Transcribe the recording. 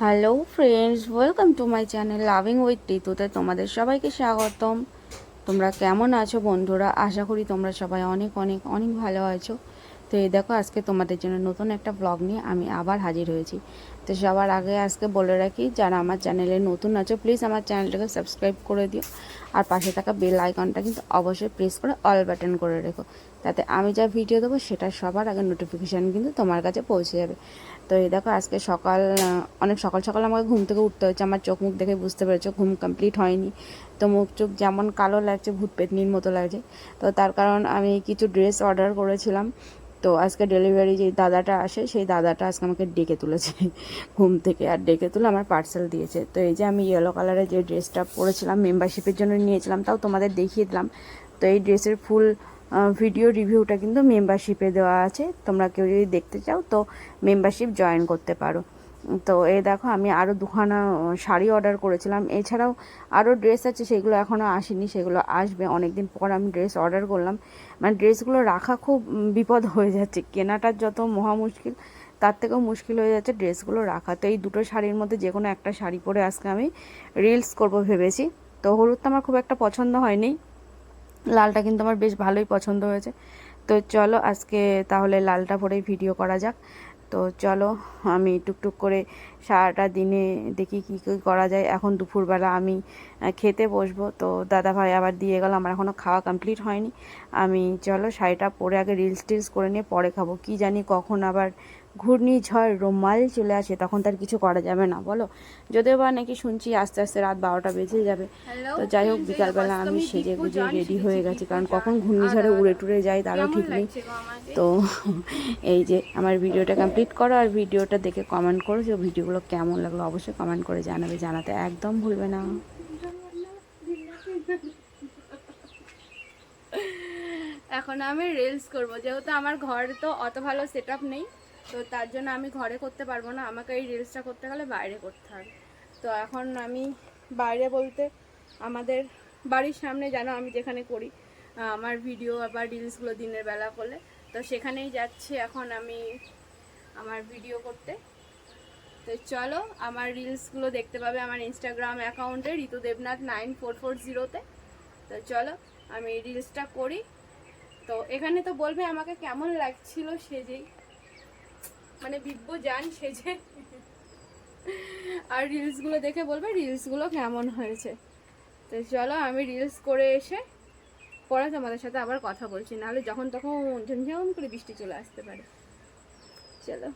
Hello friends, welcome to my channel loving with টিতুতে তোমাদের সবাইকে স্বাগতম। তোমরা কেমন আছো বন্ধুরা? আশা করি তোমরা সবাই অনেক অনেক অনেক ভালো আছো। তো এই দেখো, আজকে তোমাদের জন্য নতুন একটা ব্লগ নিয়ে আমি আবার হাজির হয়েছি। তো সবার আগে আজকে বলে রাখি, যারা আমার চ্যানেলে নতুন আছো প্লিজ আমার চ্যানেলটাকে সাবস্ক্রাইব করে দিও, আর পাশে থাকা বেল আইকনটা কিন্তু অবশ্যই প্রেস করে অল বাটন করে রেখো, তাতে আমি যা ভিডিও দেবো সেটা সবার আগে নোটিফিকেশান কিন্তু তোমার কাছে পৌঁছে যাবে। তো এই দেখো, আজকে সকাল অনেক সকাল সকাল আমাকে ঘুম থেকে উঠতে হয়েছে। আমার চোখ মুখ দেখে বুঝতে পেরেছো ঘুম কমপ্লিট হয়নি। তো মুখ চোখ যেমন কালো লাগছে, ভূত পেতনির মতো লাগছে। তো তার কারণ আমি কিছু ড্রেস অর্ডার করেছিলাম। তো আজকে ডেলিভারি যে দাদাটা আসে, সেই দাদাটা আজকে আমাকে ডেকে তুলেছে ঘুম থেকে, আর ডেকে তুলে আমার পার্সেল দিয়েছে। তো এই যে আমি ইয়েলো কালারের যে ড্রেসটা পরেছিলাম, মেম্বারশিপের জন্য নিয়েছিলাম, তাও তোমাদের দেখিয়ে দিলাম। তো এই ড্রেসের ফুল ভিডিও রিভিউটা কিন্তু মেম্বারশিপে দেওয়া আছে, তোমরা কেউ যদি দেখতে চাও তো মেম্বারশিপ জয়েন করতে পারো। তো এই দেখো, আমি আরও দুখানা শাড়ি অর্ডার করেছিলাম, এছাড়াও আরও ড্রেস আছে, সেগুলো এখনও আসেনি, সেগুলো আসবে। অনেক দিন পর আমি ড্রেস অর্ডার করলাম। মানে ড্রেসগুলো রাখা খুব বিপদ হয়ে যাচ্ছে, কেনাটার যত মহা মুশকিল, তার থেকেও মুশকিল হয়ে যাচ্ছে ড্রেসগুলো রাখা। তো এই দুটো শাড়ির মধ্যে যে কোনো একটা শাড়ি পরে আজকে আমি রিলস করব ভেবেছি। তো হলুদটা আমার খুব একটা পছন্দ হয়নি, লালটা কিন্তু আমার বেশ ভালোই পছন্দ হয়েছে। তো চলো আজকে তাহলে লালটা পরেই ভিডিও করা যাক। তো চলো, আমি টুকটুক করে সারাটা দিনে দেখি কী কী করা যায়। এখন দুপুরবেলা আমি খেতে বসবো, তো দাদা ভাই আবার দিয়ে গেল, আমার এখনও খাওয়া কমপ্লিট হয়নি। আমি চলো শাড়িটা পরে আগে রিলস টিলস করে নিয়ে পরে খাবো। কি জানি কখন আবার ঘূর্ণিঝড় রোমাল চলে আসে, তখন তার কিছু করা যাবে না বলো। যদিও বা নাকি শুনছি আস্তে আস্তে রাত 12টা বেজে যাবে। তো যাই হোক, বিকালবেলা আমি সেজে গুজে রেডি হয়ে গেছি, কারণ কখন ঘূর্ণিঝড়ে উড়ে টুড়ে যায় তারও ঠিক নেই। তো এই যে আমার ভিডিওটা কমপ্লিট করো, আর ভিডিওটা দেখে কমেন্ট করো যে ভিডিওগুলো কেমন লাগলো, অবশ্যই কমেন্ট করে জানাবে, জানাতে একদম ভুলবে না। এখন আমি রিলস করব, যেহেতু আমার ঘরে তো অত ভালো সেট নেই, তো তার জন্য আমি ঘরে করতে পারবো না, আমাকে এই রিলসটা করতে গেলে বাইরে করতে হবে। তো এখন আমি বাইরে বলতে আমাদের বাড়ির সামনে, জানো আমি যেখানে করি আমার ভিডিও আবার রিলসগুলো দিনের বেলা করলে, তো সেখানেই যাচ্ছি এখন আমি আমার ভিডিও করতে। তো চলো, আমার রিলসগুলো দেখতে পাবে আমার ইনস্টাগ্রাম অ্যাকাউন্টে ঋতু দেবনাথ 9440-তে। তো চলো আমি রিলসটা করি। তো এখানে তো বলবে আমাকে কেমন লাগছিল সেজেই, মানে বিব্বো জান সেজে, আর রিলসগুলো দেখে বলবে রিলসগুলো কেমন হয়েছে। তো চলো আমি রিলস করে এসে পরে তোমাদের সাথে আবার কথা বলছি, নাহলে যখন তখন ঝমঝম করে বৃষ্টি চলে আসতে পারে। চলো।